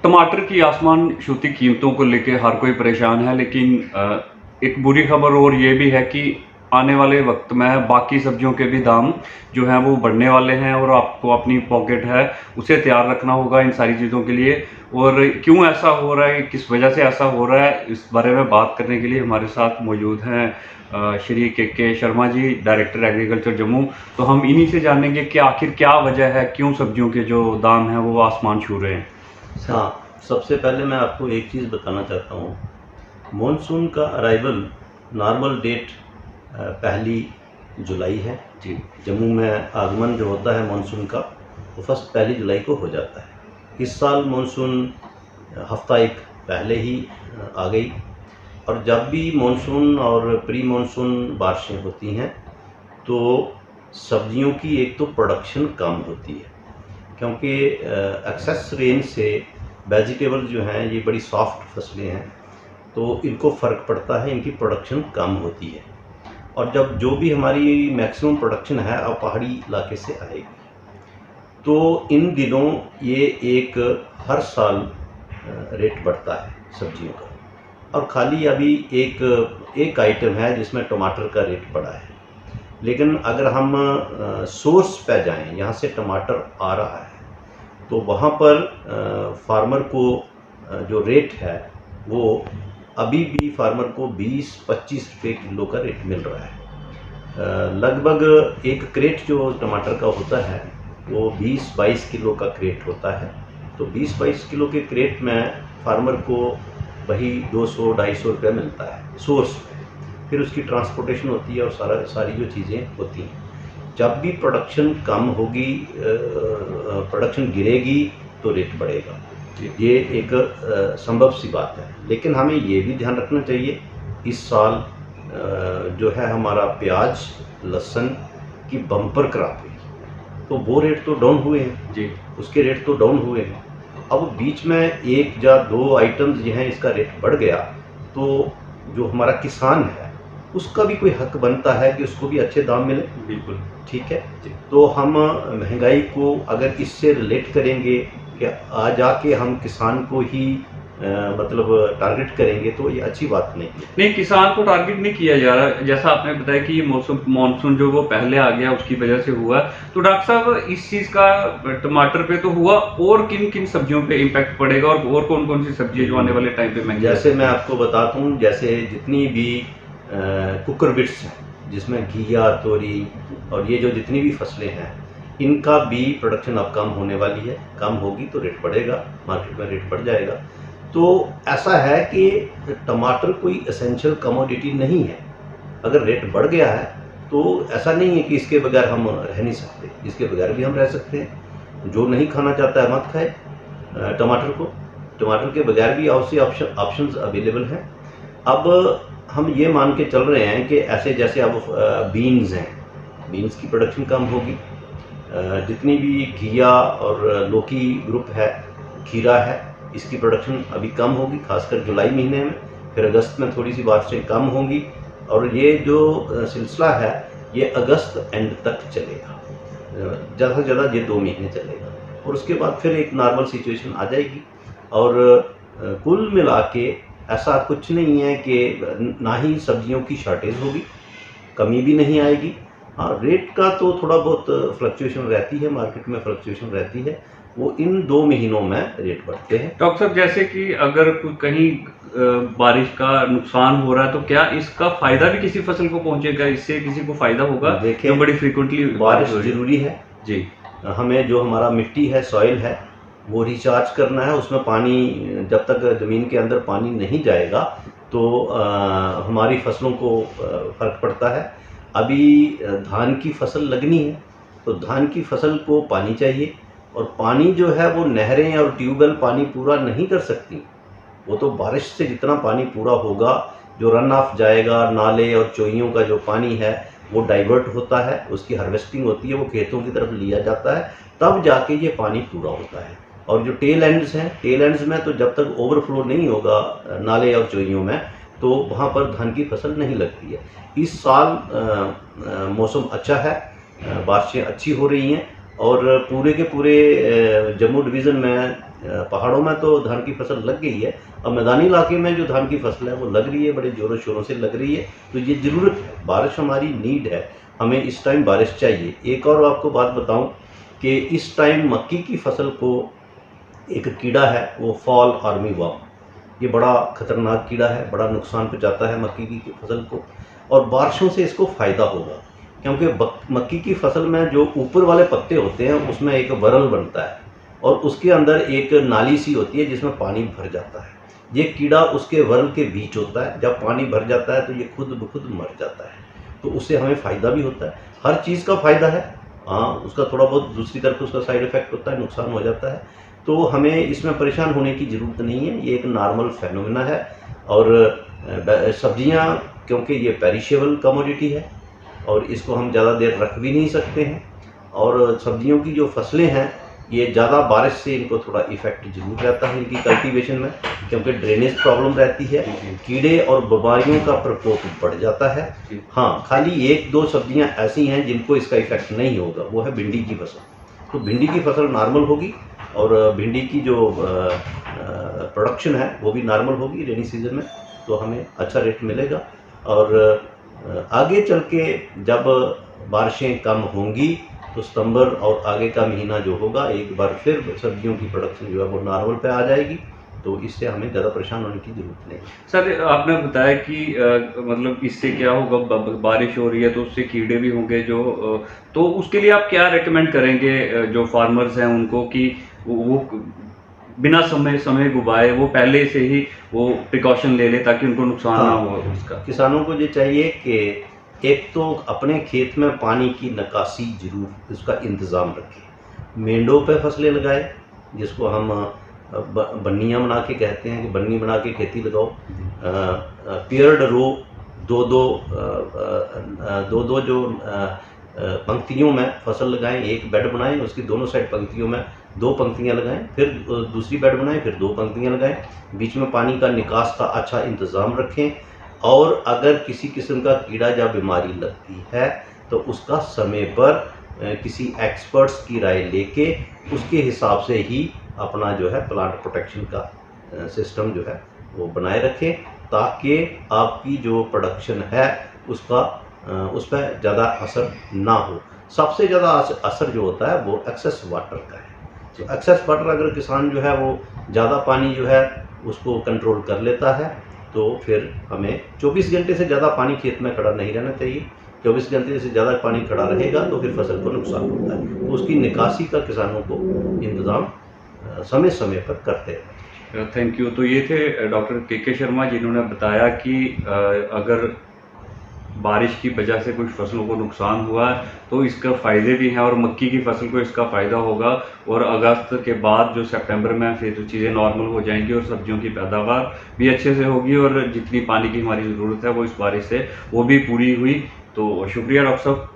टमाटर की आसमान छूती कीमतों को लेके हर कोई परेशान है, लेकिन एक बुरी खबर और ये भी है कि आने वाले वक्त में बाकी सब्जियों के भी दाम जो हैं वो बढ़ने वाले हैं और आपको अपनी पॉकेट है उसे तैयार रखना होगा इन सारी चीज़ों के लिए। और क्यों ऐसा हो रहा है, किस वजह से ऐसा हो रहा है, इस बारे में बात करने के लिए हमारे साथ मौजूद हैं श्री के शर्मा जी, डायरेक्टर एग्रीकल्चर जम्मू। तो हम इन्हीं से जानेंगे कि आखिर क्या वजह है, क्यों सब्जियों के जो दाम हैं वो आसमान छू रहे हैं। हाँ, सबसे पहले मैं आपको एक चीज़ बताना चाहता हूँ। मॉनसून का अराइवल नॉर्मल डेट 1 जुलाई है जी। जम्मू में आगमन जो होता है मॉनसून का वो फर्स्ट 1 जुलाई को हो जाता है। इस साल मॉनसून हफ्ता एक पहले ही आ गई। और जब भी मॉनसून और प्री मॉनसून बारिशें होती हैं तो सब्जियों की एक तो प्रोडक्शन कम होती है, क्योंकि एक्सेस रेन से वेजिटेबल जो हैं ये बड़ी सॉफ्ट फसलें हैं तो इनको फ़र्क पड़ता है, इनकी प्रोडक्शन कम होती है। और जब जो भी हमारी मैक्सिमम प्रोडक्शन है अब पहाड़ी इलाके से आएगी, तो इन दिनों ये एक हर साल रेट बढ़ता है सब्जियों का। और खाली अभी एक आइटम है जिसमें टमाटर का रेट बढ़ा है, लेकिन अगर हम सोर्स पे जाएं, यहाँ से टमाटर आ रहा है तो वहाँ पर फार्मर को जो रेट है वो अभी भी फार्मर को 20-25 रुपये किलो का रेट मिल रहा है। लगभग एक क्रेट जो टमाटर का होता है वो 20-22 किलो का क्रेट होता है। तो 20-22 किलो के क्रेट में फार्मर को वही 200-250 रुपये मिलता है सोर्स पे। फिर उसकी ट्रांसपोर्टेशन होती है और सारी जो चीज़ें होती हैं। जब भी प्रोडक्शन कम होगी, प्रोडक्शन गिरेगी तो रेट बढ़ेगा। ये एक संभव सी बात है। लेकिन हमें ये भी ध्यान रखना चाहिए, इस साल जो है हमारा प्याज लहसुन की बम्पर क्रॉप हुई तो वो रेट तो डाउन हुए हैं जी। उसके रेट तो डाउन हुए हैं। अब बीच में एक या दो आइटम्स जो हैं इसका रेट बढ़ गया तो जो हमारा किसान है उसका भी कोई हक बनता है कि उसको भी अच्छे दाम मिले। बिल्कुल। ठीक है। तो हम महंगाई को अगर इससे रिलेट करेंगे कि आज आके हम किसान को ही मतलब टारगेट करेंगे तो ये अच्छी बात नहीं है। नहीं, किसान को टारगेट नहीं किया जा रहा। जैसा आपने बताया कि ये मौसम मानसून जो वो पहले आ गया उसकी वजह से हुआ। तो डॉक्टर साहब, इस चीज़ का टमाटर पे तो हुआ, और किन किन सब्जियों पे इम्पैक्ट पड़ेगा और कौन कौन सी सब्जी जो आने वाले टाइम पे महंगी? जैसे मैं आपको बताता हूँ, जैसे जितनी भी कुकर बिट्स हैं जिसमें घिया, तोरी और ये जो जितनी भी फसलें हैं इनका भी प्रोडक्शन अब कम होने वाली है। कम होगी तो रेट बढ़ेगा, मार्केट में रेट बढ़ जाएगा। तो ऐसा है कि टमाटर कोई एसेंशियल कमोडिटी नहीं है। अगर रेट बढ़ गया है तो ऐसा नहीं है कि इसके बगैर हम रह नहीं सकते, इसके बगैर भी हम रह सकते हैं। जो नहीं खाना चाहता है मत खाए टमाटर को। टमाटर के बगैर भी ऑप्शंस अवेलेबल हैं। अब हम ये मान के चल रहे हैं कि ऐसे जैसे अब बीन्स हैं, बीन्स की प्रोडक्शन कम होगी। जितनी भी घिया और लौकी ग्रुप है, खीरा है, इसकी प्रोडक्शन अभी कम होगी, खासकर जुलाई महीने में। फिर अगस्त में थोड़ी सी बारिशें कम होंगी और ये जो सिलसिला है ये अगस्त एंड तक चलेगा। ज़्यादा से ज़्यादा ये 2 महीने चलेगा और उसके बाद फिर एक नॉर्मल सिचुएशन आ जाएगी। और कुल मिला के ऐसा कुछ नहीं है कि ना ही सब्जियों की शॉर्टेज होगी, कमी भी नहीं आएगी। हाँ, रेट का तो थोड़ा बहुत फ्लक्चुएशन रहती है, मार्केट में फ्लक्चुएशन रहती है, वो इन 2 महीनों में रेट बढ़ते हैं। डॉक्टर साहब, जैसे कि अगर कहीं बारिश का नुकसान हो रहा है तो क्या इसका फायदा भी किसी फसल को पहुंचेगा? इससे किसी को फायदा होगा? देखिए, जो बड़ी फ्रीक्वेंटली बारिश जरूरी है जी। हमें जो हमारा मिट्टी है, सॉइल है, वो रिचार्ज करना है। उसमें पानी जब तक ज़मीन के अंदर पानी नहीं जाएगा तो हमारी फसलों को फ़र्क पड़ता है। अभी धान की फसल लगनी है तो धान की फसल को पानी चाहिए और पानी जो है वो नहरें और ट्यूबवेल पानी पूरा नहीं कर सकती। वो तो बारिश से जितना पानी पूरा होगा, जो रन ऑफ जाएगा, नाले और चोइयों का जो पानी है वो डाइवर्ट होता है, उसकी हार्वेस्टिंग होती है, वो खेतों की तरफ लिया जाता है, तब जाके ये पानी पूरा होता है। और जो टेल एंड्स हैं, टेल एंड्स में तो जब तक ओवरफ्लो नहीं होगा नाले और चोइयों में तो वहाँ पर धान की फसल नहीं लगती है। इस साल मौसम अच्छा है, बारिशें अच्छी हो रही हैं और पूरे के पूरे जम्मू डिवीज़न में पहाड़ों में तो धान की फसल लग गई है, अब मैदानी इलाके में जो धान की फसल है वो लग रही है, बड़े ज़ोरों शोरों से लग रही है। तो ये ज़रूरत है, बारिश हमारी नीड है, हमें इस टाइम बारिश चाहिए। एक और आपको बात बताऊं कि इस टाइम मक्की की फसल को एक कीड़ा है, वो फॉल आर्मी वर्म, ये बड़ा ख़तरनाक कीड़ा है, बड़ा नुकसान पहुंचाता है मक्की की फसल को, और बारिशों से इसको फ़ायदा होगा, क्योंकि मक्की की फसल में जो ऊपर वाले पत्ते होते हैं उसमें एक वरल बनता है और उसके अंदर एक नाली सी होती है जिसमें पानी भर जाता है। ये कीड़ा उसके वरल के बीच होता है, जब पानी भर जाता है तो ये खुद ब खुद मर जाता है, तो उससे हमें फ़ायदा भी होता है। हर चीज़ का फ़ायदा है, हाँ, उसका थोड़ा बहुत दूसरी तरफ उसका साइड इफ़ेक्ट होता है, नुकसान हो जाता है। तो हमें इसमें परेशान होने की ज़रूरत नहीं है, ये एक नॉर्मल फेनोमेना है। और सब्जियां, क्योंकि ये पेरिशेबल कमोडिटी है और इसको हम ज़्यादा देर रख भी नहीं सकते हैं, और सब्जियों की जो फसलें हैं ये ज़्यादा बारिश से इनको थोड़ा इफ़ेक्ट ज़रूर रहता है इनकी कल्टीवेशन में, क्योंकि ड्रेनेज प्रॉब्लम रहती है, कीड़े और बीमारियों का प्रकोप बढ़ जाता है। हाँ, खाली एक दो सब्जियां ऐसी हैं जिनको इसका इफ़ेक्ट नहीं होगा, वो है भिंडी की फसल। तो भिंडी की फसल नॉर्मल होगी और भिंडी की जो प्रोडक्शन है वो भी नॉर्मल होगी रेनी सीजन में, तो हमें अच्छा रेट मिलेगा। और आगे चल के जब बारिशें कम होंगी तो सितंबर और आगे का महीना जो होगा एक बार फिर सब्जियों की प्रोडक्शन जो है वो नॉर्मल पे आ जाएगी, तो इससे हमें ज़्यादा परेशान होने की ज़रूरत नहीं। सर, आपने बताया कि मतलब इससे क्या होगा, बारिश हो रही है तो उससे कीड़े भी होंगे जो तो उसके लिए आप क्या रेकमेंड करेंगे जो फार्मर्स हैं उनको कि वो बिना समय गुबाए वो पहले से ही वो प्रिकॉशन ले ले ताकि उनको नुकसान ना हो उसका? किसानों को ये चाहिए कि एक तो अपने खेत में पानी की निकासी जरूर उसका इंतज़ाम रखें। मेंढों पे फसलें लगाए, जिसको हम बन्नियाँ बना के कहते हैं कि बन्नी बना के खेती लगाओ। पेयर्ड रो, दो दो जो पंक्तियों में फसल लगाएं, एक बेड बनाएं, उसकी दोनों साइड पंक्तियों में दो पंक्तियां लगाएं, फिर दूसरी बेड बनाएं, फिर दो पंक्तियां लगाएं, बीच में पानी का निकास का अच्छा इंतज़ाम रखें। और अगर किसी किस्म का कीड़ा या बीमारी लगती है तो उसका समय पर किसी एक्सपर्ट्स की राय लेके उसके हिसाब से ही अपना जो है प्लांट प्रोटेक्शन का सिस्टम जो है वो बनाए रखें, ताकि आपकी जो प्रोडक्शन है उसका उस पर ज़्यादा असर ना हो। सबसे ज़्यादा असर जो होता है वो एक्सेस वाटर का है। तो एक्सेस वाटर अगर किसान जो है वो ज़्यादा पानी जो है उसको कंट्रोल कर लेता है तो फिर हमें 24 घंटे से ज़्यादा पानी खेत में खड़ा नहीं रहना चाहिए। 24 घंटे से ज़्यादा पानी खड़ा रहेगा तो फिर फसल को नुकसान होता है, तो उसकी निकासी का किसानों को इंतज़ाम समय समय पर करते हैं। Thank you. तो ये थे डॉक्टर के शर्मा, जिन्होंने बताया कि अगर बारिश की वजह से कुछ फसलों को नुकसान हुआ है तो इसका फ़ायदे भी हैं और मक्की की फसल को इसका फ़ायदा होगा, और अगस्त के बाद जो सितंबर में फिर चीज़ें नॉर्मल हो जाएंगी और सब्जियों की पैदावार भी अच्छे से होगी, और जितनी पानी की हमारी ज़रूरत है वो इस बारिश से वो भी पूरी हुई। तो शुक्रिया डॉक्टर साहब।